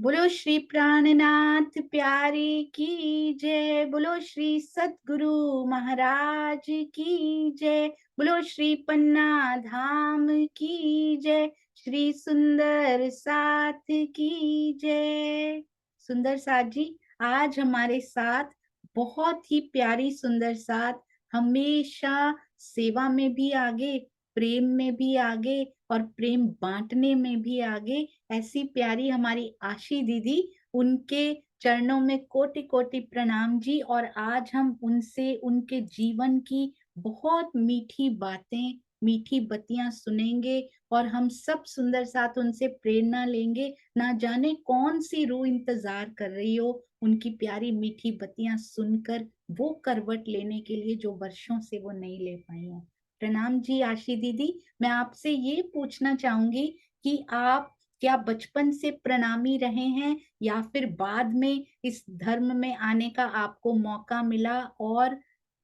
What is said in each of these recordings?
बोलो श्री प्राणनाथ प्यारी की जय। बोलो श्री सद्गुरु महाराज की जय। बोलो श्री पन्ना धाम की जय। श्री सुंदर साथ की जय। सुंदर साथ जी, आज हमारे साथ बहुत ही प्यारी सुंदर साथ, हमेशा सेवा में भी आगे, प्रेम में भी आगे और प्रेम बांटने में भी आगे, ऐसी प्यारी हमारी आशी दीदी, उनके चरणों में कोटि कोटि प्रणाम जी। और आज हम उनसे उनके जीवन की बहुत मीठी बातें, मीठी बतियां सुनेंगे और हम सब सुंदर साथ उनसे प्रेरणा लेंगे। ना जाने कौन सी रूह इंतजार कर रही हो उनकी प्यारी मीठी बतियां सुनकर वो करवट लेने के लिए जो वर्षों से वो नहीं ले पाई हो। प्रणाम जी आशी दीदी। मैं आपसे ये पूछना चाहूंगी कि आप क्या बचपन से प्रणामी रहे हैं या फिर बाद में इस धर्म में आने का आपको मौका मिला, और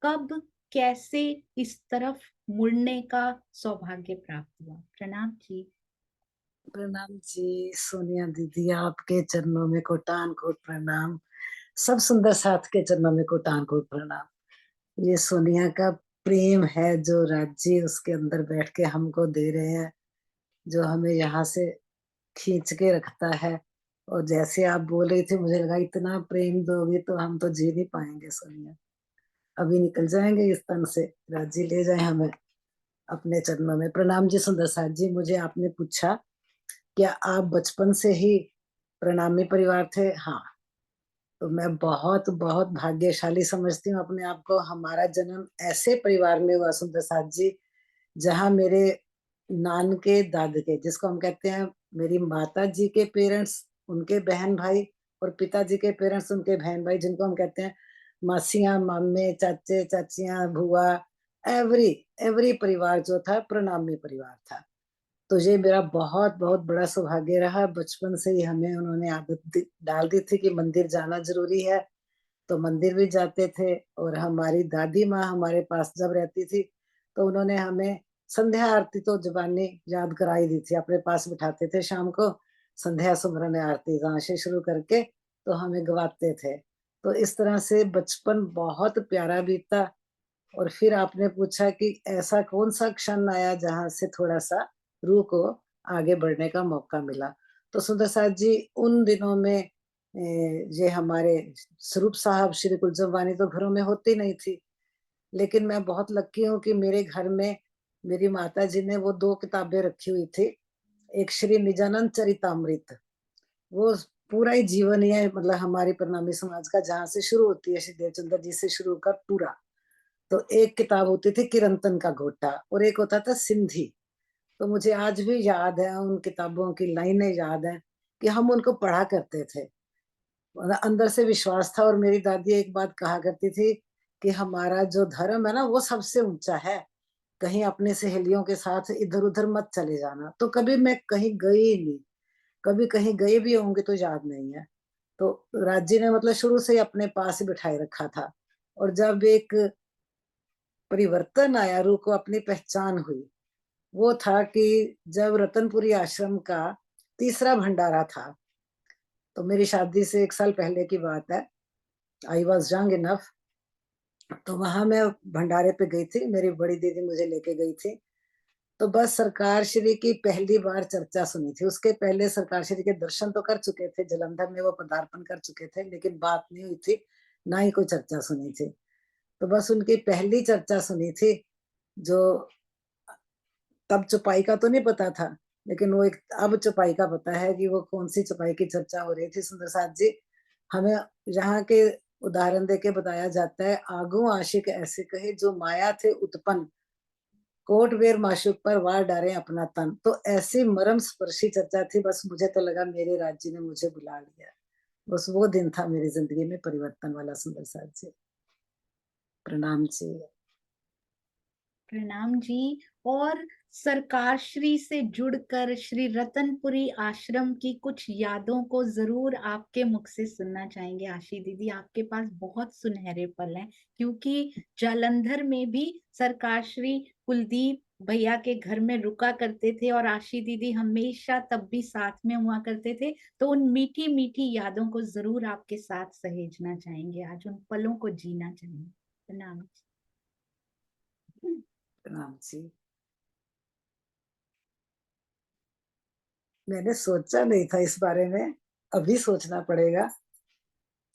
कब कैसे इस तरफ मुड़ने का सौभाग्य प्राप्त हुआ? प्रणाम जी। प्रणाम जी सोनिया दीदी, आपके चरणों में कोटान कोट प्रणाम। सब सुंदर साथ के चरणों में कोटान कोट प्रणाम। ये सोनिया का प्रेम है जो राज्य उसके अंदर बैठ के हमको दे रहे हैं, जो हमें यहाँ से खींच के रखता है। और जैसे आप बोल रही थी, मुझे लगा इतना प्रेम दोगी तो हम तो जी नहीं पाएंगे सोनिया, अभी निकल जाएंगे इस तन से। राज्य ले जाए हमें अपने चरणों में। प्रणाम जी सुंदर साथ जी। मुझे आपने पूछा क्या आप बचपन से ही प्रणामी परिवार थे? हाँ। तो मैं बहुत बहुत भाग्यशाली समझती हूँ अपने आप को। हमारा जन्म ऐसे परिवार में हुआ सुंदर साथ जी, जहाँ मेरे नान के दाद के, जिसको हम कहते हैं मेरी माता जी के पेरेंट्स, उनके बहन भाई, और पिताजी के पेरेंट्स, उनके बहन भाई, जिनको हम कहते हैं मासियां, मामे, चाचे, चाचियां, बुआ, एवरी एवरी परिवार जो था प्रणामी परिवार था। तो ये मेरा बहुत बहुत बड़ा सौभाग्य रहा। बचपन से ही हमें उन्होंने आदत डाल दी थी कि मंदिर जाना जरूरी है, तो मंदिर भी जाते थे। और हमारी दादी माँ हमारे पास जब रहती थी तो उन्होंने हमें संध्या आरती तो जुबानी याद कराई दी थी, अपने पास बिठाते थे शाम को। संध्या सुमरन आरती गाँव से शुरू करके तो हमें गवाते थे। तो इस तरह से बचपन बहुत प्यारा बीता। और फिर आपने पूछा कि ऐसा कौन सा क्षण आया जहां से थोड़ा सा रूह को आगे बढ़ने का मौका मिला। तो सुंदर साथ जी, उन दिनों में ये हमारे स्वरूप साहब श्री कुलजम वानी तो घरों में होती नहीं थी। लेकिन मैं बहुत लकी हूँ कि मेरे घर में मेरी माता जी ने वो दो किताबें रखी हुई थी। एक श्री निजानंद चरितामृत, वो पूरा ही जीवन ही है, मतलब हमारी प्रणामी समाज का, जहाँ से शुरू होती है श्री देवचंद्र जी से शुरू कर पूरा। तो एक किताब होती थी किरंतन का घोटा, और एक होता था सिंधी। तो मुझे आज भी याद है, उन किताबों की लाइनें याद हैं कि हम उनको पढ़ा करते थे। मतलब अंदर से विश्वास था। और मेरी दादी एक बात कहा करती थी कि हमारा जो धर्म है ना वो सबसे ऊंचा है, कहीं अपनी सहेलियों के साथ इधर उधर मत चले जाना। तो कभी मैं कहीं गई ही नहीं, कभी कहीं गए भी होंगे तो याद नहीं है। तो राज्य ने मतलब शुरू से ही अपने पास ही बिठाए रखा था। और जब एक परिवर्तन आया, रूह को अपनी पहचान हुई, वो था कि जब रतनपुरी आश्रम का तीसरा भंडारा था। तो मेरी शादी से 1 साल पहले की बात है। I was young enough. तो वहां मैं भंडारे पे गई थी, मेरी बड़ी दीदी मुझे लेके गई थी। तो बस सरकार श्री की पहली बार चर्चा सुनी थी। उसके पहले सरकार श्री के दर्शन तो कर चुके थे, जलंधर में वो पदार्पण कर चुके थे, लेकिन बात नहीं हुई थी, ना ही कोई चर्चा सुनी थी। तो बस उनकी पहली चर्चा सुनी थी, जो तब चौपाई का तो नहीं पता था, लेकिन वो एक अब चौपाई का पता है कि वो कौन सी चौपाई की चर्चा हो रही थी। सुंदर साथ जी, हमें यहाँ के उदाहरण देके बताया जाता है, आगू आशिक ऐसे कहे जो माया थे उत्पन्न, कोट वेर माशुक पर वार डारे अपना तन। तो ऐसी मरम स्पर्शी चर्चा थी। बस मुझे तो लगा मेरे राज्य ने मुझे बुला लिया। बस वो दिन था मेरी जिंदगी में परिवर्तन वाला सुंदर साथ जी। प्रणाम जी। प्रणाम जी। और सरकार श्री से जुड़कर श्री रतनपुरी आश्रम की कुछ यादों को जरूर आपके मुख से सुनना चाहेंगे आशी दीदी। आपके पास बहुत सुनहरे पल हैं, क्योंकि जालंधर में भी सरकार श्री कुलदीप भैया के घर में रुका करते थे और आशी दीदी हमेशा तब भी साथ में हुआ करते थे। तो उन मीठी मीठी यादों को जरूर आपके साथ सहेजना चाहेंगे, आज उन पलों को जीना चाहेंगे। प्रणाम। प्रणाम जी। मैंने सोचा नहीं था इस बारे में, अभी सोचना पड़ेगा।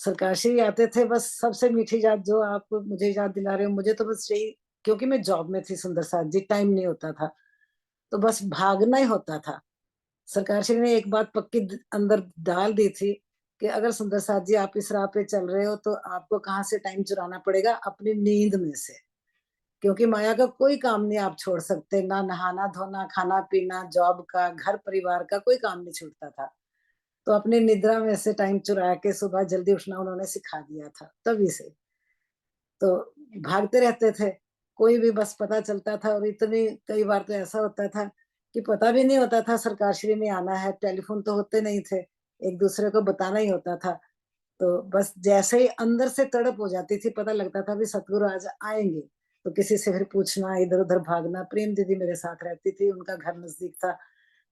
सरकार से ही आते थे बस, सबसे मीठी याद जो आप मुझे याद दिला रहे हो, मुझे तो बस यही, क्योंकि मैं जॉब में थी सुंदर साथ जी, टाइम नहीं होता था, तो बस भागना ही होता था। सरकार श्री ने एक बात पक्की अंदर डाल दी थी कि अगर सुंदर साथ जी आप इस राह पे चल रहे हो तो आपको कहाँ से टाइम चुराना पड़ेगा, अपनी नींद में से। क्योंकि माया का कोई काम नहीं आप छोड़ सकते, ना नहाना धोना, खाना पीना, जॉब का, घर परिवार का कोई काम नहीं छूटता था। तो अपनी निद्रा में से टाइम चुरा के सुबह जल्दी उठना उन्होंने सिखा दिया था, तभी से। तो भागते रहते थे, कोई भी बस पता चलता था, और इतनी कई बार तो ऐसा होता था कि पता भी नहीं होता था सरकारश्री में आना है, टेलीफ़ोन तो होते नहीं थे, एक-दूसरे को बताना ही होता था। तो बस जैसे ही अंदर से तड़प हो जाती थी, पता लगता था भी सतगुरु आज आएँगे, तो किसी से फिर पूछना, इधर-उधर भागना। प्रेम दीदी मेरे साथ रहती थी, उनका घर नज़दीक था,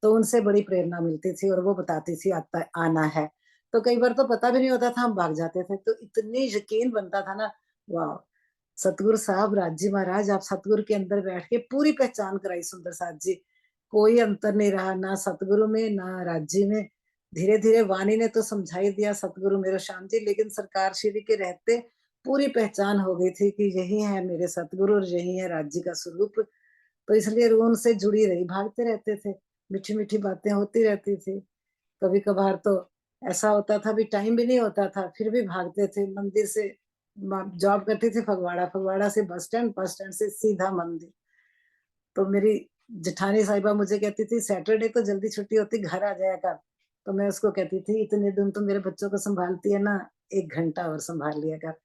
तो उनसे बड़ी प्रेरणा मिलती थी और वो बताती थी आता आना है। तो कई बार तो पता भी नहीं होता था, हम भाग जाते थे, तो इतनी यकीन बनता था ना, वाह! सतगुरु साहब राज जी महाराज, आप सतगुरु के अंदर बैठ के पूरी पहचान कराई सुंदर साथ जी। कोई अंतर नहीं रहा, ना सतगुरु में, ना राज जी में। धीरे-धीरे वाणी ने तो समझा ही दिया सतगुरु मेरो श्याम जी, लेकिन सरकार श्री के रहते पूरी पहचान हो गई थी कि यही है मेरे सतगुरु और यही है राज जी का स्वरूप। तो इसलिए रूह उनसे जुड़ी रही, भागते रहते थे, मीठी-मीठी बातें होती रहती थी। कभी-कभार तो ऐसा होता था भी टाइम भी नहीं होता था, फिर भी भागते थे मंदिर से। जॉब करती थी फगवाड़ा, फगवाड़ा से बस स्टैंड से सीधा मंदिर। तो मेरी जेठानी साहिबा मुझे कहती थी सैटरडे तो जल्दी छुट्टी होती, घर आ जाया कर। तो मैं उसको कहती थी इतने दिन तो मेरे बच्चों को संभालती है ना, 1 घंटा और संभाल लिया कर।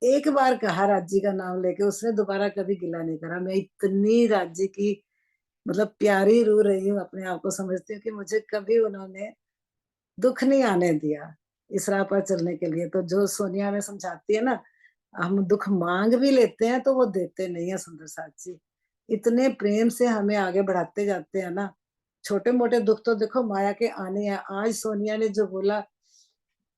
एक बार कहा राज्य का नाम लेके, उसने दोबारा कभी गिला नहीं करा। मैं इतनी राज्य की मतलब प्यारी रूह रही हूँ, अपने आप को समझती हूँ कि मुझे कभी उन्होंने दुःख नहीं आने दिया, इस राह पर चलने के लिए। तो जो सोनिया हमें समझाती है ना, हम दुःख माँग भी लेते हैं तो वो देते नहीं है सुंदर साथ जी। इतने प्रेम से हमें आगे बढ़ाते जाते हैं ना, छोटे-मोटे दुःख तो देखो माया के आने हैं। आज सोनिया ने जो बोला,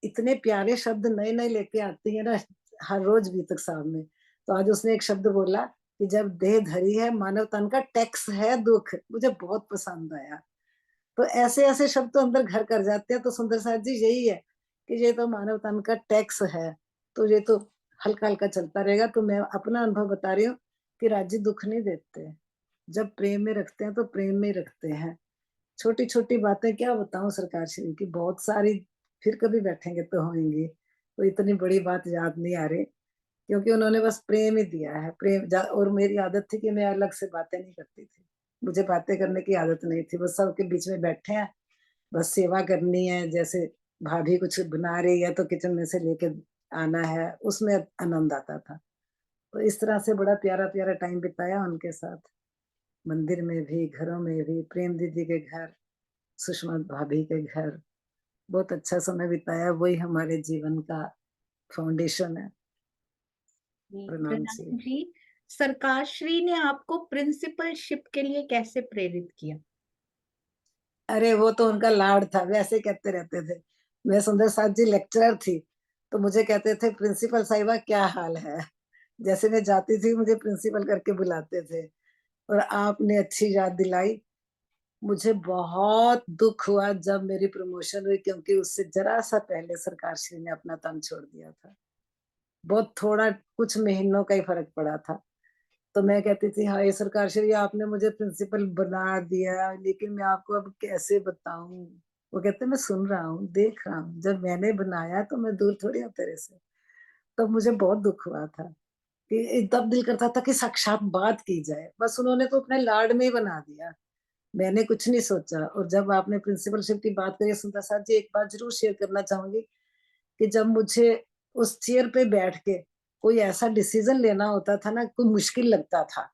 इतने प्यारे शब्द नए-नए लेके आती है ना हर रोज़ गीतक सामने। तो आज उसने एक शब्द बोला कि जब देह धरी है मानव तन का टैक्स है दुःख, मुझे बहुत पसंद आया। तो ऐसे-ऐसे शब्द तो अंदर घर कर जाते हैं, तो सुंदर साथ जी यही है कि ये तो मानव तन का टैक्स है, तो ये तो हल्का-हल्का चलता रहेगा। तो मैं अपना अनुभव बता रही हूँ कि राज्य दुःख नहीं देते, जब प्रेम में रखते हैं तो प्रेम में ही रखते हैं। छोटी-छोटी बातें क्या बताऊँ सरकार श्री की, बहुत सारी, फिर कभी बैठेंगे तो होंगी। तो इतनी बड़ी बात याद नहीं आ रही, क्योंकि उन्होंने बस प्रेम ही दिया है, प्रेम जा। और मेरी आदत थी कि मैं अलग से बातें नहीं करती थी। मुझे बातें करने की आदत नहीं थी, बस सबके बीच में बैठे हैं, बस सेवा करनी है, जैसे भाभी कुछ बना रही है तो किचन में से लेके आना है, उसमें आनंद आता था। तो इस तरह से बड़ा प्यारा-प्यारा टाइम बिताया उनके साथ, मंदिर में भी, घरों में भी, प्रेम दीदी के घर, सुषमा भाभी के घर, बहुत अच्छा समय बिताया, वही हमारे जीवन का फाउंडेशन है। जी, प्रणाम जी। प्रणाम जी। सरकार श्री ने आपको प्रिंसिपलशिप के लिए कैसे प्रेरित किया? अरे वो तो उनका लाड था, वैसे ही कहते रहते थे। मैं सुंदर साथ जी लेक्चरर थी, तो मुझे कहते थे प्रिंसिपल साहिबा क्या हाल है? जैसे मैं जाती थी मुझे प्रिंसिपल करके बुलाते थे। और आपने अच्छी याद दिलाई। मुझे बहुत दुःख हुआ जब मेरी प्रमोशन हुई, क्योंकि उससे ज़रा-सा पहले सरकारश्री ने अपना तन छोड़ दिया था। बहुत थोड़ा कुछ महीनों का ही फ़र्क पड़ा था। तो मैं कहती थी, हाय सरकार श्री आपने मुझे प्रिंसिपल बना दिया, लेकिन मैं आपको अब कैसे बताऊँ? वो कहते मैं सुन रहा हूँ, देख रहा हूँ, जब मैंने बनाया तो मैं दूर थोड़ी हूँ तेरे से। तब मुझे बहुत दुःख हुआ था कि तब दिल करता था कि साक्षात बात की जाए, बस उन्होंने तो अपने लाड में ही बना दिया। मैंने कुछ नहीं सोचा। और जब आपने प्रिंसिपलशिप की बात करी सुंदर साहब जी, एक बात ज़रूर शेयर करना चाहूँगी कि जब मुझे उस चेयर पे बैठ के कोई ऐसा डिसीज़न लेना होता था ना, कोई मुश्किल लगता था।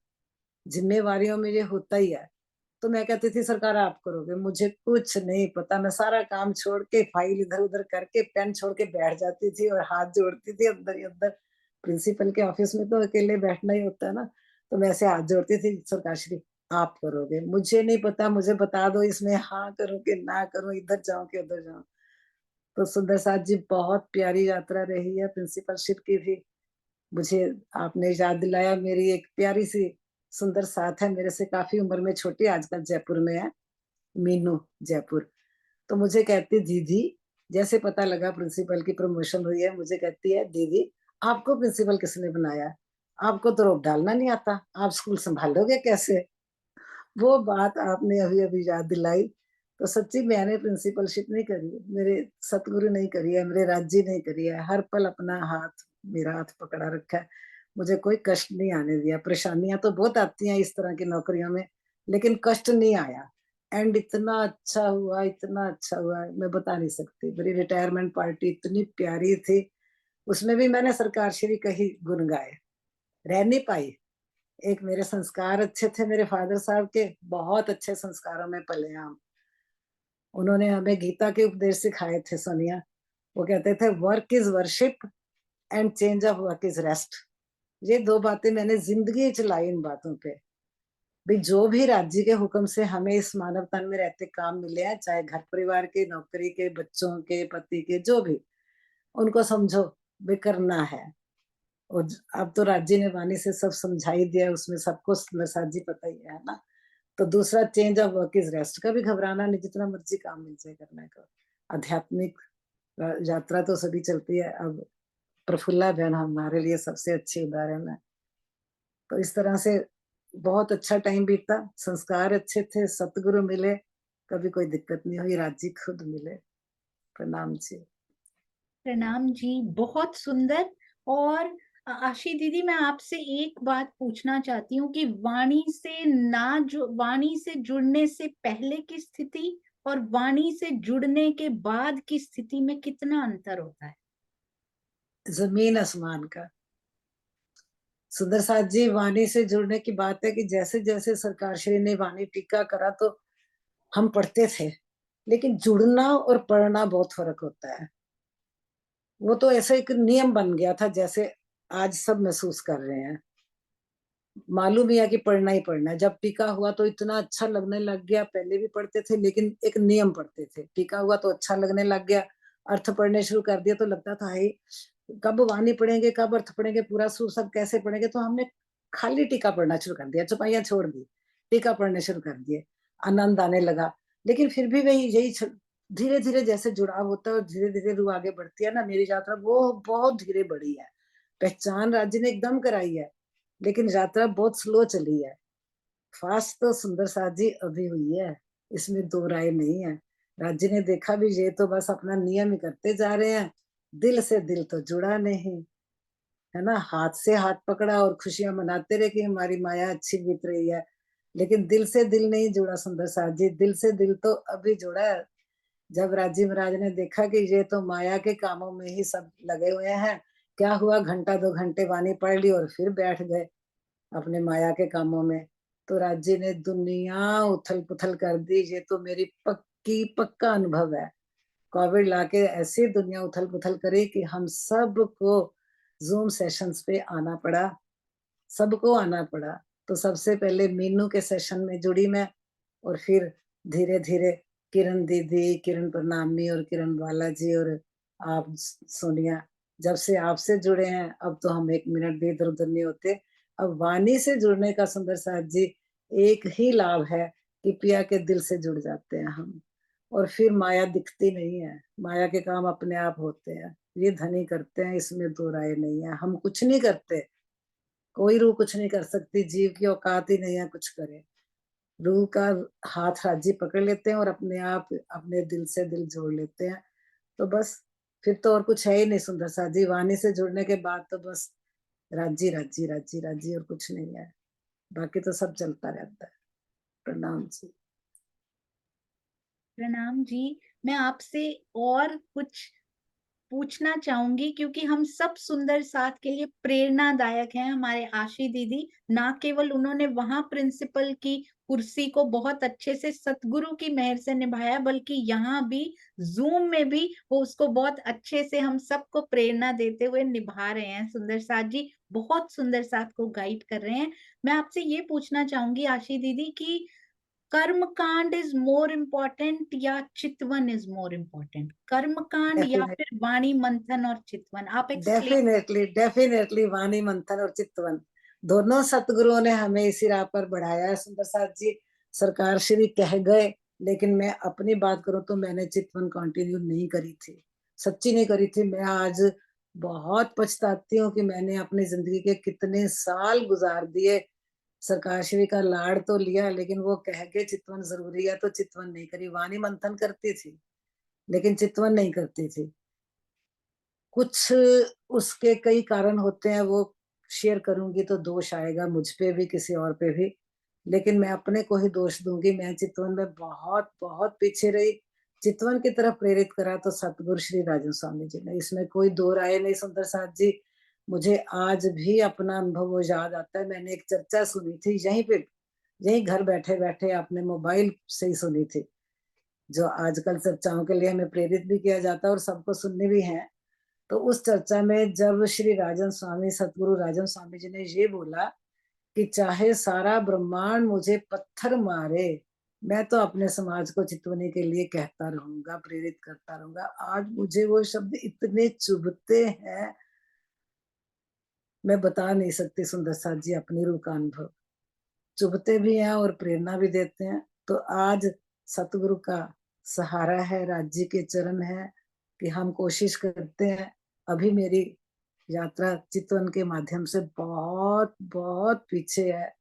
ज़िम्मेवारियों में ये होता ही है। तो मैं कहती थी सरकार आप करोगे, मुझे कुछ नहीं पता। मैं सारा काम छोड़ के फाइल इधर-उधर करके पेन छोड़ के बैठ जाती थी और हाथ जोड़ती थी अंदर ही अंदर। प्रिंसिपल के ऑफिस में तो अकेले बैठना ही होता है ना, तो मैं ऐसे हाथ जोड़ती थी सरकार श्री आप करोगे। मुझे नहीं पता, मुझे बता दो इसमें हाँ करूँ कि ना करूँ, इधर जाऊँ कि उधर जाऊँ। तो सुंदर साथ जी बहुत प्यारी यात्रा रही है प्रिंसिपलशिप की भी। मुझे आपने याद दिलाया, मेरी एक प्यारी-सी सुंदर साथ है, मेरे से काफ़ी उम्र में छोटी, आजकल जयपुर में है, मीनू जयपुर। तो मुझे कहती दीदी, जैसे पता लगा प्रिंसिपल की प्रमोशन हुई है, मुझे कहती है दीदी आपको प्रिंसिपल किसने बनाया? आपको तो रोब डालना नहीं आता, आप स्कूल सँभालोगे कैसे? वो बात आपने अभी-अभी याद दिलाई। तो सच्ची मैंने प्रिंसिपलशिप नहीं करी, मेरे सतगुरु ने ही करी है, मेरे राज जी ने करी है। हर पल अपना हाथ, मेरा हाथ पकड़ा रखा है। मुझे कोई कष्ट नहीं आने दिया। परेशानियाँ तो बहुत आती हैं इस तरह की नौकरियों में, लेकिन कष्ट नहीं आया। एंड इतना अच्छा हुआ, मैं बता नहीं सकती। मेरी रिटायरमेंट पार्टी इतनी प्यारी थी, उसमें भी मैंने सरकार श्री का ही गुण गाए। रह नहीं पाई। एक मेरे संस्कार अच्छे थे मेरे फादर साहब के, बहुत अच्छे संस्कारों में पले हैं हम। उन्होंने हमें गीता के उपदेश सिखाए थे सोनिया। वो कहते थे work is worship and change of work is rest. ये 2 बातें मैंने ज़िंदगी चलाई इन बातों पे। भई जो भी राज्य के हुक्म से हमें इस मानव तन में रहते काम मिले हैं, चाहे घर परिवार के, नौकरी के, बच्चों के, पति के, जो भी, उनको समझो भई करना है। और अब तो राज्य ने वाणी से सब समझा ही दिया है, उसमें सबको नसाजी जी पता ही है ना? तो दूसरा change of work is rest, कभी घबराना नहीं, जितना मर्ज़ी काम मिल जाए करने को। आध्यात्मिक यात्रा तो सभी चलती है, अब प्रफुल्ला बहन हमारे लिए सबसे अच्छी उदाहरण है। तो इस तरह से बहुत अच्छा टाइम बीता, संस्कार अच्छे थे, सतगुरु मिले, कभी कोई दिक्कत नहीं हुई, राजी खुद मिले। प्रणाम जी। प्रणाम जी, बहुत सुंदर। और आशी दीदी, मैं आपसे एक बात पूछना चाहती हूँ कि वाणी से जुड़ने से पहले की स्थिति और वाणी से जुड़ने के बाद की स्थिति में कितना अंतर होता है? ज़मीन आसमान का। सुंदर साथ जी, वाणी से जुड़ने की बात है कि जैसे-जैसे सरकार श्री ने वाणी टीका करा तो हम पढ़ते थे, लेकिन जुड़ना और पढ़ना बहुत फ़र्क होता है। वो तो ऐसा एक नियम बन गया था जैसे आज सब महसूस कर रहे हैं। मालूम ही है कि पढ़ना ही पढ़ना है। जब टीका हुआ तो इतना अच्छा लगने लग गया, पहले भी पढ़ते थे लेकिन एक नियम पढ़ते थे। टीका हुआ तो अच्छा लगने लग गया, अर्थ पढ़ने शुरू कर दिया तो लगता था हाय! कब वाणी पढ़ेंगे, कब अर्थ पढ़ेंगे, पूरा सुर सब कैसे पढ़ेंगे? तो हमने खाली टीका पढ़ना शुरू कर दिया, चौपाइयाँ छोड़ दी, टीका पढ़ने शुरू कर दिए, आनंद आने लगा। लेकिन फिर भी वही यही छ धीरे-धीरे जैसे जुड़ाव होता है और धीरे-धीरे रूह आगे बढ़ती है ना, मेरी यात्रा वो बहुत धीरे बढ़ी है। पहचान राज्य ने एकदम कराई है, लेकिन यात्रा बहुत स्लो चली है। फ़ास्ट तो सुंदर साथ जी अभी हुई है, इसमें 2 राय नहीं है। राज्य ने देखा भी ये तो बस अपना नियम ही करते जा रहे हैं, दिल से दिल तो जुड़ा नहीं, है ना? हाथ से हाथ पकड़ा और खुशियाँ मनाते रहे कि हमारी माया अच्छी बीत रही है, लेकिन दिल से दिल नहीं जुड़ा सुंदर साथ जी, दिल से दिल तो अभी जुड़ा है। जब राजी महाराज ने देखा कि ये तो माया के कामों में ही सब लगे हुए हैं, क्या हुआ घंटा 2 घंटे वाणी पढ़ ली और फिर बैठ गए अपने माया के कामों में। तो राज्य ने दुनिया उथल-पुथल कर दी, ये तो मेरी पक्का अनुभव है। कोविड लाके ऐसी दुनिया उथल-पुथल करी कि हम सबको ज़ूम सेशंस पे आना पड़ा, सबको आना पड़ा। तो सबसे पहले मीनू के सेशन में जुड़ी मैं और फिर धीरे-धीरे किरण दीदी, किरण प्रणामी और किरण बालाजी और आप सोनिया, जब से आपसे जुड़े हैं, अब तो हम 1 मिनट भी इधर-उधर नहीं होते। अब वाणी से जुड़ने का सुंदर साथ जी एक ही लाभ है कि पिया के दिल से जुड़ जाते हैं हम और फिर माया दिखती नहीं है, माया के काम अपने आप होते हैं। ये धनी करते हैं, इसमें 2 राय नहीं है। हम कुछ नहीं करते, कोई रूह कुछ नहीं कर सकती, जीव की औकात ही नहीं है कुछ करे। रूह का हाथ राजी पकड़ लेते हैं और अपने आप अपने दिल से दिल जोड़ लेते हैं। तो बस फिर तो और कुछ है ही नहीं सुंदर सा जी, वाणी से जुड़ने के बाद तो बस राजी, राजी, राजी, राजी और कुछ नहीं है। बाकी तो सब चलता रहता है। प्रणाम जी। प्रणाम जी। मैं आपसे और कुछ पूछना चाहूंगी, क्योंकि हम सब सुंदर साथ के लिए प्रेरणादायक हैं हमारे आशी दीदी। ना केवल उन्होंने वहां प्रिंसिपल की कुर्सी को बहुत अच्छे से सतगुरु की मेहर से निभाया, बल्कि यहाँ भी जूम में भी वो उसको बहुत अच्छे से हम सबको प्रेरणा देते हुए निभा रहे हैं। सुंदर साथ जी बहुत सुंदर साथ को गाइड कर रहे हैं। मैं आपसे ये पूछना चाहूंगी आशी दीदी कि कर्म कांड इज मोर इम्पोर्टेंट या चितवन इज मोर इम्पोर्टेंट? कर्म कांड या डेफिनेट फिर वाणी मंथन और चितवन? आप एक्सप्लेन। डेफिनेटली डेफिनेटली वाणी मंथन और चितवन दोनों सतगुरुओं ने हमें इसी राह पर बढ़ाया है। सुंदर साथ जी सरकार श्री कह गए, लेकिन मैं अपनी बात करूं तो मैंने चितवन कंटिन्यू नहीं करी थी, सच्ची नहीं करी थी। मैं आज बहुत पछताती हूँ कि मैंने अपनी जिंदगी के कितने साल गुजार दिए। सरकार श्री का लाड़ तो लिया, लेकिन वो कह के चितवन जरूरी है तो चितवन नहीं करी। वाणी मंथन करती थी लेकिन चितवन नहीं करती थी। कुछ उसके कई कारण होते हैं, वो शेयर करूंगी तो दोष आएगा मुझ पे भी किसी और पे भी, लेकिन मैं अपने को ही दोष दूंगी। मैं चितवन में बहुत बहुत पीछे रही। चितवन की तरफ प्रेरित करा तो सतगुरु श्री राजन स्वामी जी ने, इसमें कोई दो राय नहीं। सुंदर साथ जी मुझे आज भी अपना अनुभव वो याद आता है। मैंने एक चर्चा सुनी थी यहीं पे, यहीं घर बैठे बैठे अपने मोबाइल से ही सुनी थी, जो आजकल चर्चाओं के लिए हमें प्रेरित भी किया जाता है और सबको सुननी भी है। तो उस चर्चा में जब श्री राजन स्वामी सतगुरु राजन स्वामी जी ने ये बोला कि चाहे सारा ब्रह्मांड मुझे पत्थर मारे, मैं तो अपने समाज को चितवने के लिए कहता रहूंगा, प्रेरित करता रहूंगा। आज मुझे वो शब्द इतने चुभते हैं, मैं बता नहीं सकती सुंदर साथ जी अपनी रूह का अनुभव। चुभते भी हैं और प्रेरणा भी देते हैं। तो आज सतगुरु का सहारा है, राज्य के चरण है कि हम कोशिश करते हैं। अभी मेरी यात्रा चितवन के माध्यम से बहुत बहुत पीछे है,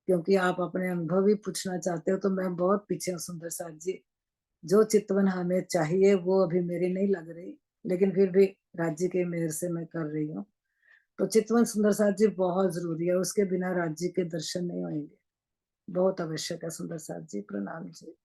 क्योंकि आप अपने अनुभव भी पूछना चाहते हो तो मैं बहुत पीछे हूँ सुंदर साथ जी। जो चितवन हमें चाहिए वो अभी मेरी नहीं लग रही, लेकिन फिर भी राज्य के मेहर से मैं कर रही हूँ। तो चितवन सुंदर साथ जी बहुत जरूरी है, उसके बिना राज्य के दर्शन नहीं होंगे। बहुत आवश्यक है सुंदर साथ जी। प्रणाम जी।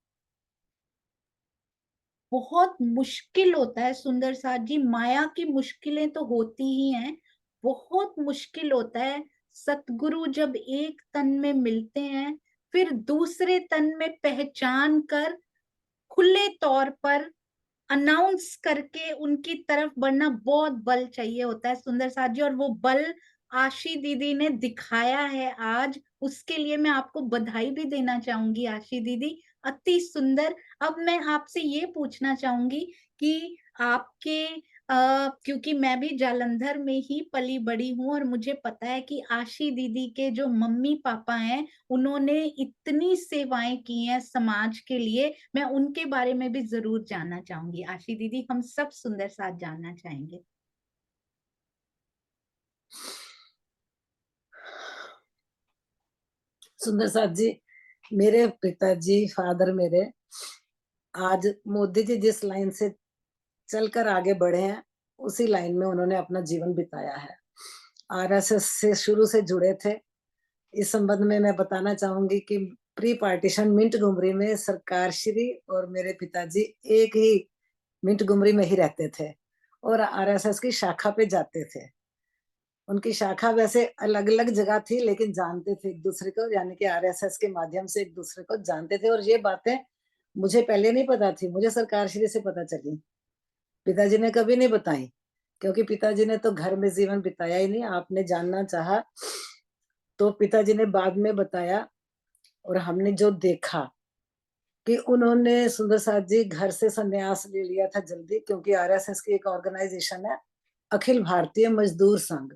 बहुत मुश्किल होता है सुंदर साथ जी, माया की मुश्किलें तो होती ही हैं। बहुत मुश्किल होता है सतगुरु जब एक तन में मिलते हैं, फिर दूसरे तन में पहचान कर खुले तौर पर अनाउंस करके उनकी तरफ बढ़ना बहुत बल चाहिए होता है सुंदर साथ जी। और वो बल आशी दीदी ने दिखाया है आज, उसके लिए मैं आपको बधाई भी देना चाहूंगी आशी दीदी। अति सुंदर। अब मैं आपसे ये पूछना चाहूंगी कि आपके क्योंकि मैं भी जालंधर में ही पली बड़ी हूँ और मुझे पता है कि आशी दीदी के जो मम्मी पापा हैं उन्होंने इतनी सेवाएं की हैं समाज के लिए। मैं उनके बारे में भी जरूर जानना चाहूंगी आशी दीदी, हम सब सुंदर साथ जानना चाहेंगे। सुंदर साथ जी, मेरे पिताजी फादर मेरे आज मोदी जी जिस लाइन से चलकर आगे बढ़े हैं, उसी लाइन में उन्होंने अपना जीवन बिताया है। आरएसएस से शुरू से जुड़े थे। इस संबंध में मैं बताना चाहूंगी कि प्री पार्टीशन मिंट गुमरी में सरकार श्री और मेरे पिताजी एक ही मिंट गुमरी में ही रहते थे और आरएसएस की शाखा पे जाते थे। उनकी शाखा वैसे अलग अलग जगह थी, लेकिन जानते थे एक दूसरे को, यानी कि आरएसएस के माध्यम से एक दूसरे को जानते थे। और ये बातें मुझे पहले नहीं पता थी, मुझे सरकार श्री से पता चली। पिताजी ने कभी नहीं बताई, क्योंकि पिताजी ने तो घर में जीवन बिताया ही नहीं। आपने जानना चाहा तो पिताजी ने बाद में बताया। और हमने जो देखा कि उन्होंने सुंदर साथ जी घर से संन्यास ले लिया था जल्दी, क्योंकि आरएसएस की एक ऑर्गेनाइजेशन है अखिल भारतीय मजदूर संघ।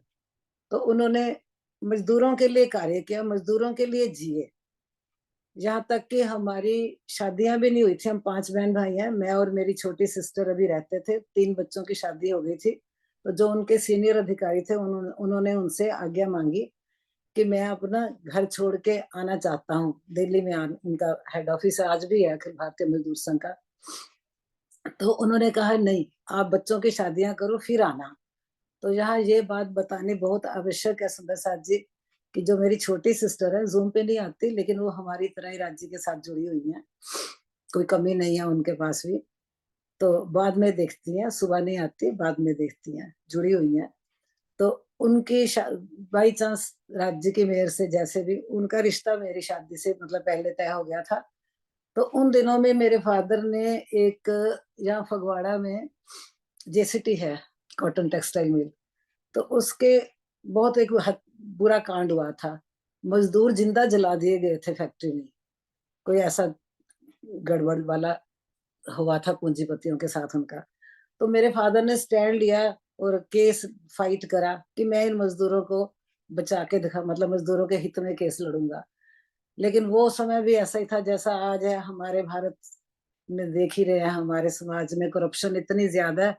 तो उन्होंने मजदूरों के लिए कार्य किया, मजदूरों के लिए जिए। यहाँ तक कि हमारी शादियां भी नहीं हुई थी। हम 5 बहन भाई हैं, मैं और मेरी छोटी सिस्टर अभी रहते थे। 3 बच्चों की शादी हो गई थी। तो जो उनके सीनियर अधिकारी थे उन्होंने उनसे आज्ञा मांगी कि मैं अपना घर छोड़ के आना चाहता हूँ दिल्ली में। उनका हेड ऑफिस आज भी है अखिल भारतीय मजदूर संघ का। तो उन्होंने कहा नहीं, आप बच्चों की शादियां करो फिर आना। तो यहाँ ये बात बतानी बहुत आवश्यक है सुंदर साथ जी, कि जो मेरी छोटी सिस्टर है, जूम पे नहीं आती, लेकिन वो हमारी तरह ही राज्य के साथ जुड़ी हुई है। कोई कमी नहीं है उनके पास भी। तो बाद में देखती हैं, सुबह नहीं आती, बाद में देखती हैं, जुड़ी हुई हैं। तो उनकी बाई चांस राज्य की मेयर से जैसे भी उनका रिश्ता मेरी शादी से मतलब पहले तय हो गया था। तो उन दिनों में मेरे फादर ने एक यहाँ फगवाड़ा में जेसीटी है, कॉटन टेक्सटाइल मिल, तो उसके बहुत एक बुरा कांड हुआ था। मजदूर जिंदा जला दिए गए थे फैक्ट्री में। कोई ऐसा गड़बड़ वाला हुआ था पूंजीपतियों के साथ उनका। तो मेरे फादर ने स्टैंड लिया और केस फाइट करा कि मैं इन मजदूरों को बचा के दिखा मतलब मजदूरों के हित में केस लड़ूंगा। लेकिन वो समय भी ऐसा ही था जैसा आज है। हमारे भारत में देख ही रहे हैं, हमारे समाज में करप्शन इतनी ज्यादा है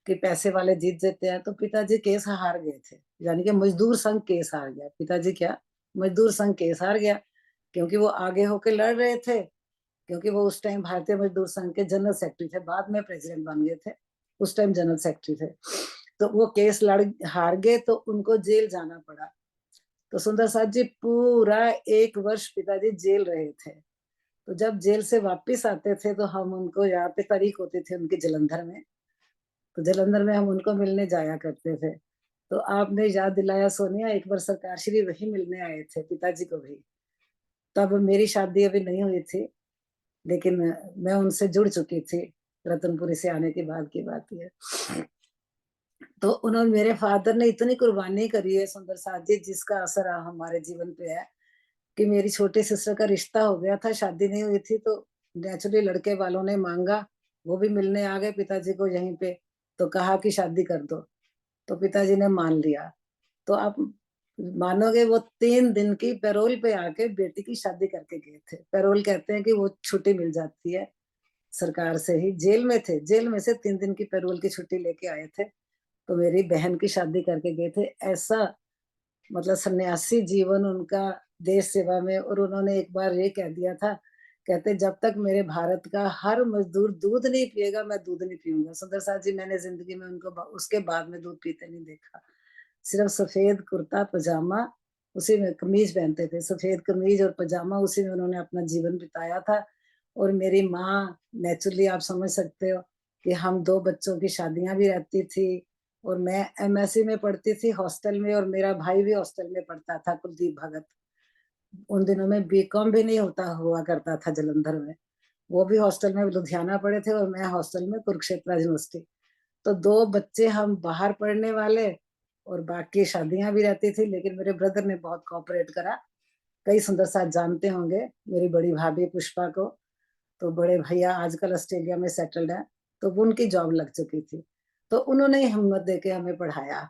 कि पैसे वाले जीत जाते हैं। तो पिताजी केस हार गए थे, यानी कि मजदूर संघ केस हार गया। पिताजी क्या, मजदूर संघ केस हार गया, क्योंकि वो आगे होके लड़ रहे थे, क्योंकि वो उस टाइम भारतीय मजदूर संघ के जनरल सेक्रेटरी थे, बाद में प्रेसिडेंट बन गए थे, उस टाइम जनरल सेक्रेटरी थे। तो वो केस लड़ हार गए तो उनको जेल जाना पड़ा। तो सुंदर साथ जी पूरा 1 वर्ष पिताजी जेल रहे थे। तो जब जेल से वापिस आते थे तो हम उनको, यहाँ पे तारीख होती थी उनकी जलंधर में, तो जलंधर में हम उनको मिलने जाया करते थे। तो आपने याद दिलाया सोनिया, एक बार सरकार श्री वही मिलने आए थे पिताजी को भी। तब मेरी शादी अभी नहीं हुई थी, लेकिन मैं उनसे जुड़ चुकी थी। रतनपुरी से आने के बाद की बात है। तो उन्होंने, मेरे फादर ने इतनी कुर्बानी करी है सुंदर साथ जी, जिसका असर हमारे जीवन पे है कि मेरी छोटी सिस्टर का रिश्ता हो गया था, शादी नहीं हुई थी। तो नेचुरली लड़के वालों ने मांगा, वो भी मिलने आ गए पिताजी को यहीं पे। तो कहा कि शादी कर दो, तो पिताजी ने मान लिया। तो आप मानोगे, वो 3 दिन की पैरोल पे आके बेटी की शादी करके गए थे। पैरोल कहते हैं कि वो छुट्टी मिल जाती है सरकार से ही। जेल में थे, जेल में से 3 दिन की पैरोल की छुट्टी लेके आए थे। तो मेरी बहन की शादी करके गए थे। ऐसा मतलब सन्यासी जीवन उनका देश सेवा में। और उन्होंने एक बार ये कह दिया था, कहते जब तक मेरे भारत का हर मजदूर दूध नहीं पिएगा मैं दूध नहीं पीऊंगा। सुंदर साथ जी, मैंने जिंदगी में उनको उसके बाद में दूध पीते नहीं देखा। सिर्फ सफेद कुर्ता पजामा, उसी में कमीज पहनते थे, सफेद कमीज और पजामा, उसी में उन्होंने अपना जीवन बिताया था। और मेरी माँ, नेचुरली आप समझ सकते हो कि हम 2 बच्चों की शादियां भी रहती थी। और मैं एमएससी में पढ़ती थी हॉस्टल में, और मेरा भाई भी हॉस्टल में पढ़ता था, कुलदीप भगत। उन दिनों में बीकॉम भी नहीं होता हुआ करता था जलंधर में। वो भी हॉस्टल में लुधियाना पढ़े थे और मैं हॉस्टल में कुरुक्षेत्र यूनिवर्सिटी। तो 2 बच्चे हम बाहर पढ़ने वाले, और बाकी शादियां भी रहती थी। लेकिन मेरे ब्रदर ने बहुत कोऑपरेट करा। कई सुंदर साथ जानते होंगे मेरी बड़ी भाभी पुष्पा को। तो बड़े भैया आजकल ऑस्ट्रेलिया में सेटल्ड है, तो वो उनकी जॉब लग चुकी थी। तो उन्होंने ही हिम्मत देके हमें पढ़ाया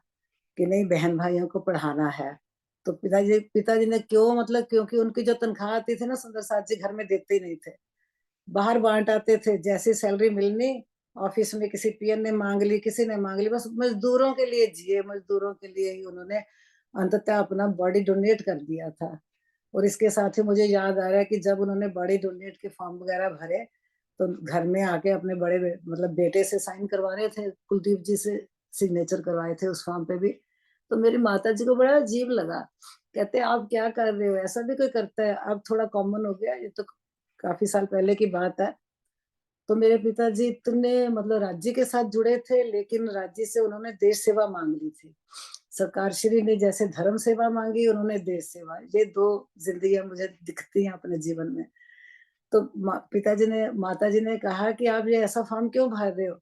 कि नहीं, बहन भाइयों को पढ़ाना है। तो पिताजी ने क्यों, मतलब क्योंकि उनकी जो तनख्वाह आती थी ना सुंदर साथ जी, घर में देते ही नहीं थे, बाहर बांट आते थे। जैसी सैलरी मिलनी, ऑफिस में किसी पीएन ने मांग ली, किसी ने मांग ली, बस मजदूरों के लिए जिए, मजदूरों के लिए ही उन्होंने अंततः अपना बॉडी डोनेट कर दिया था। और इसके साथ ही मुझे याद आ रहा है कि जब उन्होंने बॉडी डोनेट के फॉर्म वगैरह भरे, तो घर में आके अपने मतलब बेटे से साइन करवा रहे थे, कुलदीप जी से सिग्नेचर करवाए थे उस फॉर्म पे भी। तो मेरी माता जी को बड़ा अजीब लगा, कहते आप क्या कर रहे हो, ऐसा भी कोई करता है, अब थोड़ा कॉमन हो गया, ये तो काफी साल पहले की बात है। तो मेरे पिताजी इतने मतलब राज्य के साथ जुड़े थे, लेकिन राज्य से उन्होंने देश सेवा मांग ली थी। सरकार श्री ने जैसे धर्म सेवा मांगी, उन्होंने देश सेवा, ये 2 जिंदगियां मुझे दिखती हैं अपने जीवन में। तो पिताजी ने, माता जी ने कहा कि आप ये ऐसा फॉर्म क्यों भर रहे हो,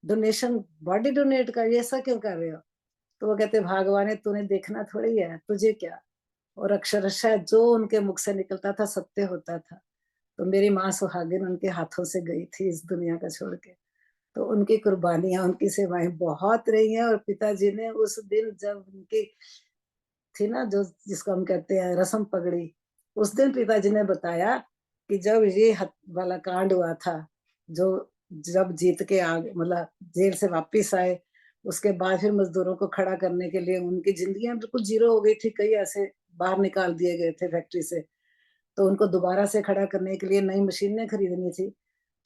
डोनेशन, बॉडी डोनेट का, ये ऐसा क्यों कर रहे हो। तो वो कहते भगवान है, तूने देखना थोड़ी है, तुझे क्या। और अक्षरशः जो उनके मुख से निकलता था सत्य होता था। तो मेरी माँ सुहागिन उनके हाथों से गई थी इस दुनिया का छोड़ के। तो उनकी कुर्बानियां, उनकी सेवाएं बहुत रही हैं। और पिताजी ने उस दिन जब उनकी थी ना, जो जिसको हम कहते हैं रस्म पगड़ी, उस दिन पिताजी ने बताया कि जब ये वाला कांड हुआ था, जो जब जीत के आ मतलब जेल से वापिस आए, उसके बाद फिर मजदूरों को खड़ा करने के लिए उनकी जिंदगियां बिल्कुल जीरो हो गई थी। कई ऐसे बाहर निकाल दिए गए थे फैक्ट्री से, तो उनको दोबारा से खड़ा करने के लिए नई मशीनें खरीदनी थी।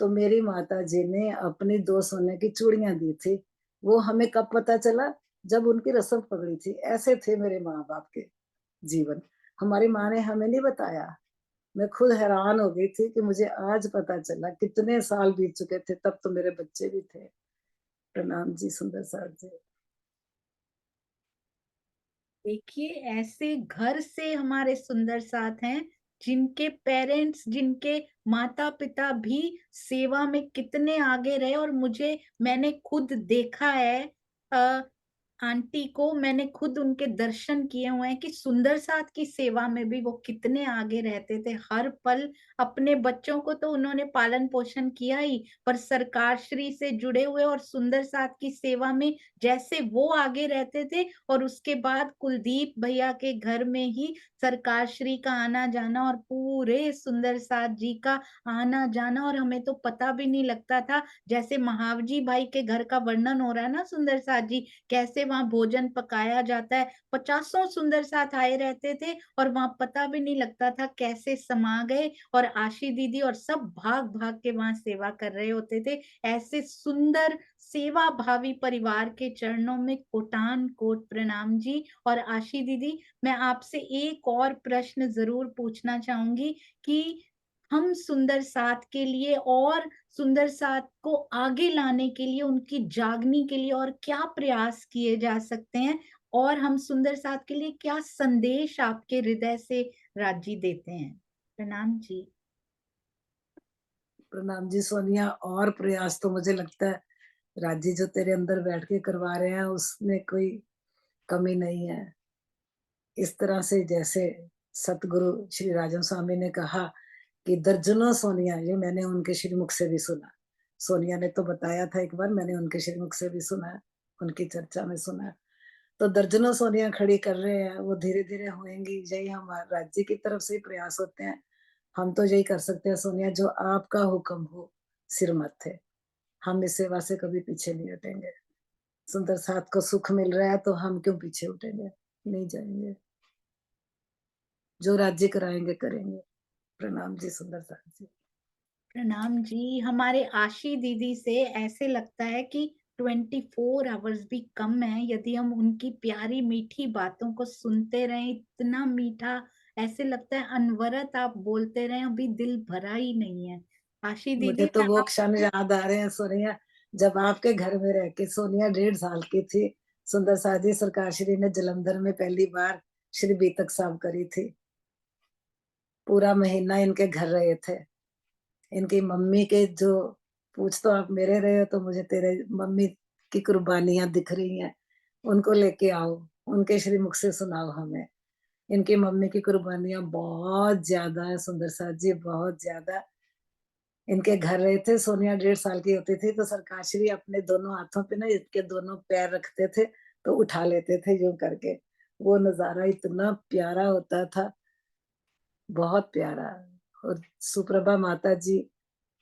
तो मेरी माता जी ने अपनी 2 सोने की चूड़ियां दी थी। वो हमें कब पता चला, जब उनकी रस्म पकड़ी थी। ऐसे थे मेरे माँ बाप के जीवन। हमारी माँ ने हमें नहीं बताया, मैं खुद हैरान हो गई थी कि मुझे आज पता चला, कितने साल बीत चुके थे, तब तो मेरे बच्चे भी थे। प्रणाम जी सुंदर साथ जी। देखिए, ऐसे घर से हमारे सुंदर साथ हैं जिनके पेरेंट्स, जिनके माता पिता भी सेवा में कितने आगे रहे, और मैंने खुद देखा है। आ, आंटी को मैंने खुद उनके दर्शन किए हुए हैं कि सुंदर साथ की सेवा में भी वो कितने आगे रहते थे। हर पल अपने बच्चों को तो उन्होंने पालन पोषण किया ही, पर सरकार श्री से जुड़े हुए और सुंदर साथ की सेवा में जैसे वो आगे रहते थे, और उसके बाद कुलदीप भैया के घर में ही सरकार श्री का आना जाना और पूरे सुंदर साथ जी का आना जाना, और हमें तो पता भी नहीं लगता था। जैसे महावजी भाई के घर का वर्णन हो रहा है ना सुंदर साथ जी, कैसे वहां भोजन पकाया जाता है, पचासों सुंदर साथ आए रहते थे, और वहां पता भी नहीं लगता था कैसे समा गए, और आशी दीदी और सब भाग भाग के वहां सेवा कर रहे होते थे। ऐसे सुंदर सेवा भावी परिवार के चरणों में कोटान कोट प्रणाम जी। और आशी दीदी, मैं आपसे एक और प्रश्न जरूर पूछना चाहूंगी कि हम सुंदर साथ के लिए और सुंदर साथ को आगे लाने के लिए, उनकी जागने के लिए और क्या प्रयास किए जा सकते हैं, और हम सुंदर साथ के लिए क्या संदेश आपके हृदय से राजी देते हैं। प्रणाम जी। प्रणाम जी सोनिया, और प्रयास तो मुझे लगता है राजी जो तेरे अंदर बैठ के करवा रहे हैं उसमें कोई कमी नहीं है। इस तरह से जैसे सतगुरु श्री राजन स्वामी ने कहा कि दर्जनों सोनिया, ये मैंने उनके श्रीमुख से भी सुना। सोनिया ने तो बताया था एक बार, मैंने उनके श्रीमुख से भी सुना, उनकी चर्चा में सुना। तो दर्जनों सोनिया खड़ी कर रहे हैं, वो धीरे धीरे होंगी। यही हमारे राज्य की तरफ से ही प्रयास होते हैं। हम तो यही कर सकते हैं सोनिया, जो आपका हुक्म हो सिर मत्थे। हम इस सेवा से कभी पीछे नहीं हटेंगे। सुंदर साथ को सुख मिल रहा है तो हम क्यों पीछे उठेंगे, नहीं जाएंगे। जो राज्य कराएंगे करेंगे। प्रणाम जी सुंदर साथ जी। प्रणाम जी। हमारे आशी दीदी से ऐसे लगता है कि 24 आवर्स भी कम है यदि हम उनकी प्यारी मीठी बातों को सुनते रहें। इतना मीठा, ऐसे लगता है अनवरत आप बोलते रहें, अभी दिल भरा ही नहीं है। आशी मुझे दीदी, तो मैं वो आप क्षण याद आ रहे हैं सोनिया, जब आपके घर में रह के सोनिया 1.5 साल की थी। सुंदर साथ जी सरकार श्री ने जलंधर में पहली बार श्री बीतक साहब करी थी। पूरा महीना इनके घर रहे थे। इनकी मम्मी के जो, पूछ तो आप मेरे रहे हो तो मुझे तेरे मम्मी की कुर्बानियां दिख रही हैं। उनको लेके आओ, उनके श्रीमुख से सुनाओ हमें। इनकी मम्मी की कुर्बानियां बहुत ज्यादा है सुंदर साथ जी, बहुत ज्यादा। इनके घर रहे थे, सोनिया 1.5 साल की होती थी तो सरकाश्री अपने दोनों हाथों पे ना इसके दोनों पैर रखते थे, तो उठा लेते थे यूं करके। वो नजारा इतना प्यारा होता था, बहुत प्यारा। और सुप्रभा माता जी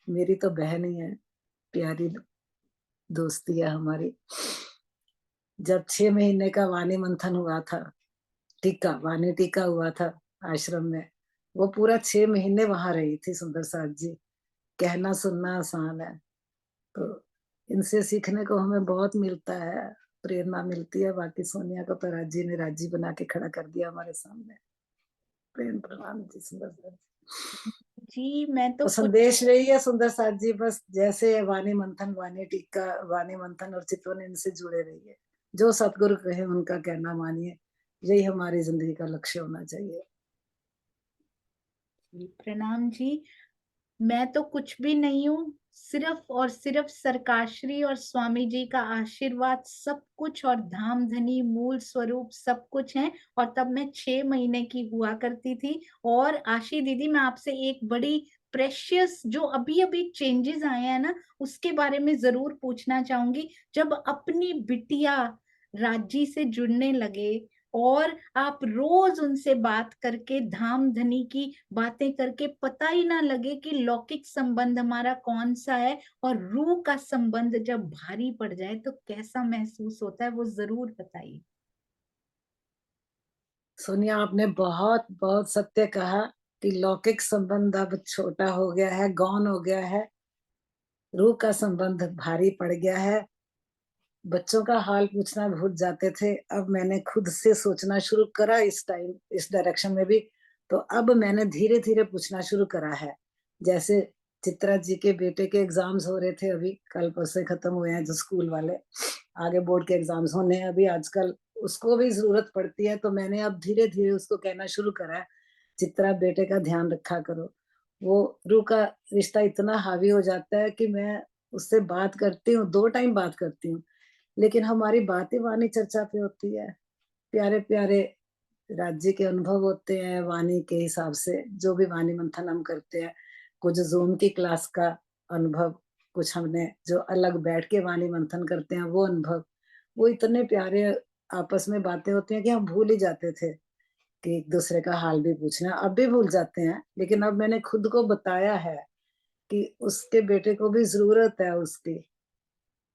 मेरी तो बहन ही है, प्यारी दोस्ती है हमारी। जब 6 महीने का वाणी मंथन हुआ था, टीका वाणी टीका हुआ था आश्रम में, वो पूरा 6 महीने वहां रही थी सुंदर साथ जी। कहना सुनना आसान है, तो इनसे सीखने को हमें बहुत मिलता है, प्रेरणा मिलती है। बाकी सोनिया को तो राजी ने राजी बना के खड़ा कर दिया हमारे सामने। प्रेम प्रणाम जी सुंदर साथ जी। जी, मैं तो तो कुछ संदेश रही है सुंदर साथ जी, बस जैसे वाणी मंथन वाणी टीका वाणी मंथन और चितवन, इनसे जुड़े रहिए। जो सतगुरु कहे उनका कहना मानिए, यही हमारी जिंदगी का लक्ष्य होना चाहिए। प्रणाम जी। मैं तो कुछ भी नहीं हूँ, सिर्फ और सिर्फ सरकाश्री और स्वामी जी का आशीर्वाद सब कुछ, और धाम धनी मूल स्वरूप सब कुछ है। और तब मैं 6 महीने की हुआ करती थी। और आशी दीदी, मैं आपसे एक बड़ी प्रेशियस जो अभी अभी चेंजेस आए हैं ना, उसके बारे में जरूर पूछना चाहूंगी। जब अपनी बिटिया राजी से जुड़ने लगे, और आप रोज उनसे बात करके धाम धनी की बातें करके, पता ही ना लगे कि लौकिक संबंध हमारा कौन सा है, और रूह का संबंध जब भारी पड़ जाए तो कैसा महसूस होता है, वो जरूर बताइए। सोनिया आपने बहुत बहुत सत्य कहा कि लौकिक संबंध अब छोटा हो गया है, गौण हो गया है। रूह का संबंध भारी पड़ गया है। बच्चों का हाल पूछना भूल जाते थे, अब मैंने खुद से सोचना शुरू करा इस टाइम, इस डायरेक्शन में भी। तो अब मैंने धीरे-धीरे पूछना शुरू करा है। जैसे चित्रा जी के बेटे के एग्ज़ाम्स हो रहे थे अभी, कल परसों ही खत्म हुए हैं जो स्कूल वाले। आगे बोर्ड के एग्ज़ाम्स होने हैं अभी आजकल, उसको भी ज़रूरत पड़ती है, तो मैंने अब धीरे-धीरे उसको कहना शुरू करा है, चित्रा बेटे का ध्यान रखा करो। वो रूह का रिश्ता इतना हावी हो जाता है कि मैं उससे बात करती हूँ, 2 टाइम बात करती हूँ, लेकिन हमारी बात ही वाणी चर्चा पे होती है। प्यारे-प्यारे राज्य के अनुभव होते हैं वाणी के हिसाब से, जो भी वाणी मंथन हम करते हैं। कुछ ज़ूम की क्लास का अनुभव, कुछ हमने जो अलग बैठ के वाणी मंथन करते हैं वो अनुभव। वो इतने प्यारे आपस में बातें होती हैं कि हम भूल ही जाते थे कि एक-दूसरे का हाल भी पूछना। अब भी भूल जाते हैं, लेकिन अब मैंने खुद को बताया है कि उसके बेटे को भी ज़रूरत है उसकी।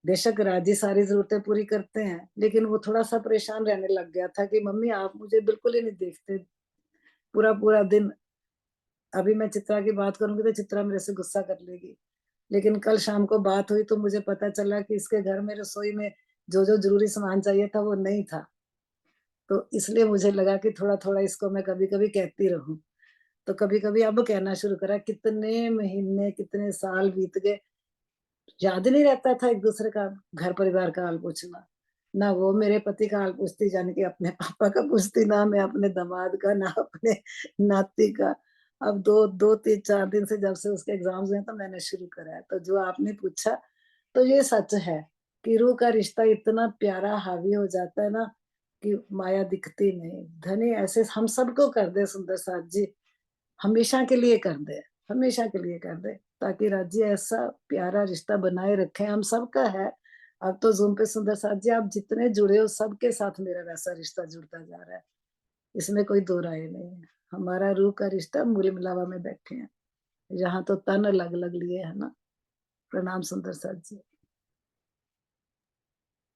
बेशक राजी सारी ज़रूरतें पूरी करते हैं, लेकिन वो थोड़ा-सा परेशान रहने लग गया था कि मम्मी आप मुझे बिल्कुल ही नहीं देखते, पूरा-पूरा दिन। अभी मैं चित्रा की बात करूँगी तो चित्रा मेरे से गुस्सा कर लेगी। लेकिन कल शाम को बात हुई तो मुझे पता चला कि इसके घर में रसोई में जो-जो ज़रूरी सामान चाहिए था वो नहीं था। तो इसलिए मुझे लगा कि थोड़ा-थोड़ा इसको मैं कभी-कभी कहती रहूँ। तो कभी-कभी अब कहना शुरू करा, कितने महीने, कितने साल बीत गए, याद ही नहीं रहता था एक-दूसरे का घर परिवार का हाल पूछना। ना वो मेरे पति का हाल पूछती, जाने कि अपने पापा का पूछती, ना मैं अपने दामाद का, ना अपने नाती का। अब 2 3 4 दिन से जब से उसके एग्ज़ाम्स हुए हैं तो मैंने शुरू करा है। तो जो आपने पूछा, तो ये सच है कि रूह का रिश्ता इतना प्यारा हावी हो जाता है ना कि माया दिखती नहीं। धनी ऐसे हम सबको कर दे सुंदर साथ जी, हमेशा के लिए कर दे, हमेशा के लिए कर दे, ताकि राज्य ऐसा प्यारा रिश्ता बनाए रखें, हम सबका है। अब तो ज़ूम पे सुंदर साथ जी आप जितने जुड़े हो सबके साथ मेरा वैसा रिश्ता जुड़ता जा रहा है, इसमें कोई दो राय नहीं है। हमारा रूह का रिश्ता मूल मिलावा में बैठे हैं, यहाँ तो तन अलग-अलग लिए है ना। प्रणाम सुंदर साथ जी।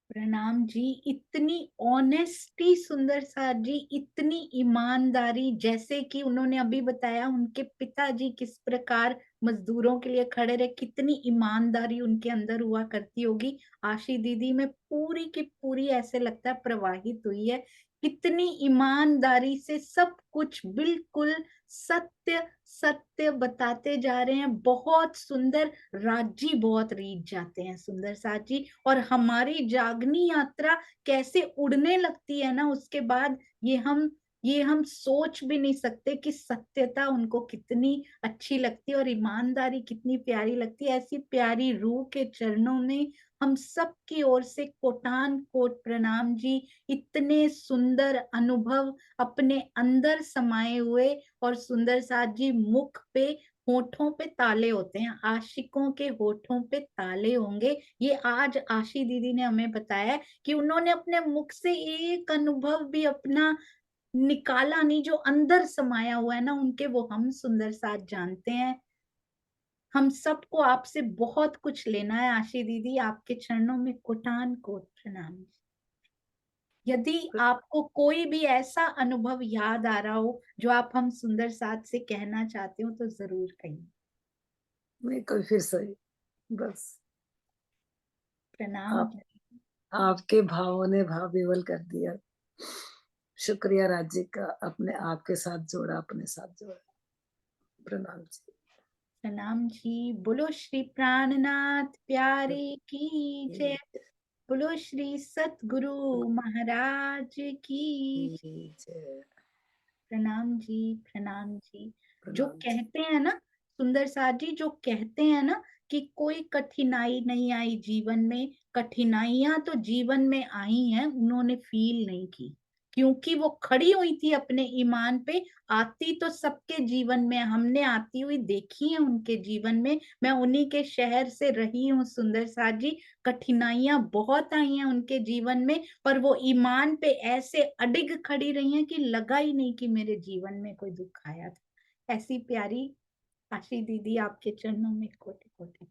प्रणाम जी। इतनी ऑनेस्टी सुंदर साथ जी, इतनी ईमानदारी, जैसे कि उन्होंने अभी बताया उनके पिताजी किस प्रकार मजदूरों के लिए खड़े रहे, कितनी ईमानदारी उनके अंदर हुआ करती होगी। आशी दीदी में पूरी की पूरी ऐसे लगता है प्रवाहित हुई है। कितनी ईमानदारी से सब कुछ बिल्कुल सत्य सत्य बताते जा रहे हैं। बहुत सुंदर। राजी बहुत रीझ जाते हैं सुंदर साथ जी। और हमारी जागनी यात्रा कैसे उड़ने लगती है ना उसके बाद, ये हम सोच भी नहीं सकते कि सत्यता उनको कितनी अच्छी लगती है और ईमानदारी कितनी प्यारी लगती है। ऐसी प्यारी रूह के चरणों में हम सब की ओर से कोटान कोट प्रणाम जी। इतने सुंदर अनुभव अपने अंदर समाये हुए, और सुंदर साथ जी मुख पे, होठों पे ताले होते हैं, आशिकों के होठों पे ताले होंगे। ये आज आशी दीदी ने हमें बताया है कि उन्होंने अपने मुख से एक अनुभव भी अपना निकाला नहीं, जो अंदर समाया हुआ है ना उनके, वो हम सुंदर साथ जानते हैं। हम सबको आपसे बहुत कुछ लेना है आशी दीदी, आपके चरणों में कोटान कोट प्रणाम। यदि आपको कोई भी ऐसा अनुभव याद आ रहा हो जो आप हम सुंदर साथ से कहना चाहते हो तो जरूर कहिए। नहीं कोई फिर सही, बस प्रणाम। आप आपके भावों ने भाव विवल कर दिया। शुक्रिया राज्य का, अपने आपके साथ जोड़ा, अपने साथ जोड़ा। प्रणाम जी। प्रणाम जी। बोलो श्री प्राणनाथ प्यारे की जय। बोलो श्री सतगुरु महाराज की जय। जय। प्रणाम जी। प्रणाम जी। जो प्रणाम जी। कहते हैं ना सुंदर साथ जी, जो कहते हैं ना कि कोई कठिनाई नहीं आई जीवन में, कठिनाइयां तो जीवन में आई हैं, उन्होंने फील नहीं की, क्योंकि वो खड़ी हुई थी अपने ईमान पे। आती तो सबके जीवन में, हमने आती हुई देखी है उनके जीवन में। मैं उन्हीं के शहर से रही हूँ सुंदर साथ जी। कठिनाइयां बहुत आई हैं उनके जीवन में, पर वो ईमान पे ऐसे अडिग खड़ी रही हैं कि लगा ही नहीं कि मेरे जीवन में कोई दुख आया था। ऐसी प्यारी आशी दीदी, आपके चरणों में कोटि कोटि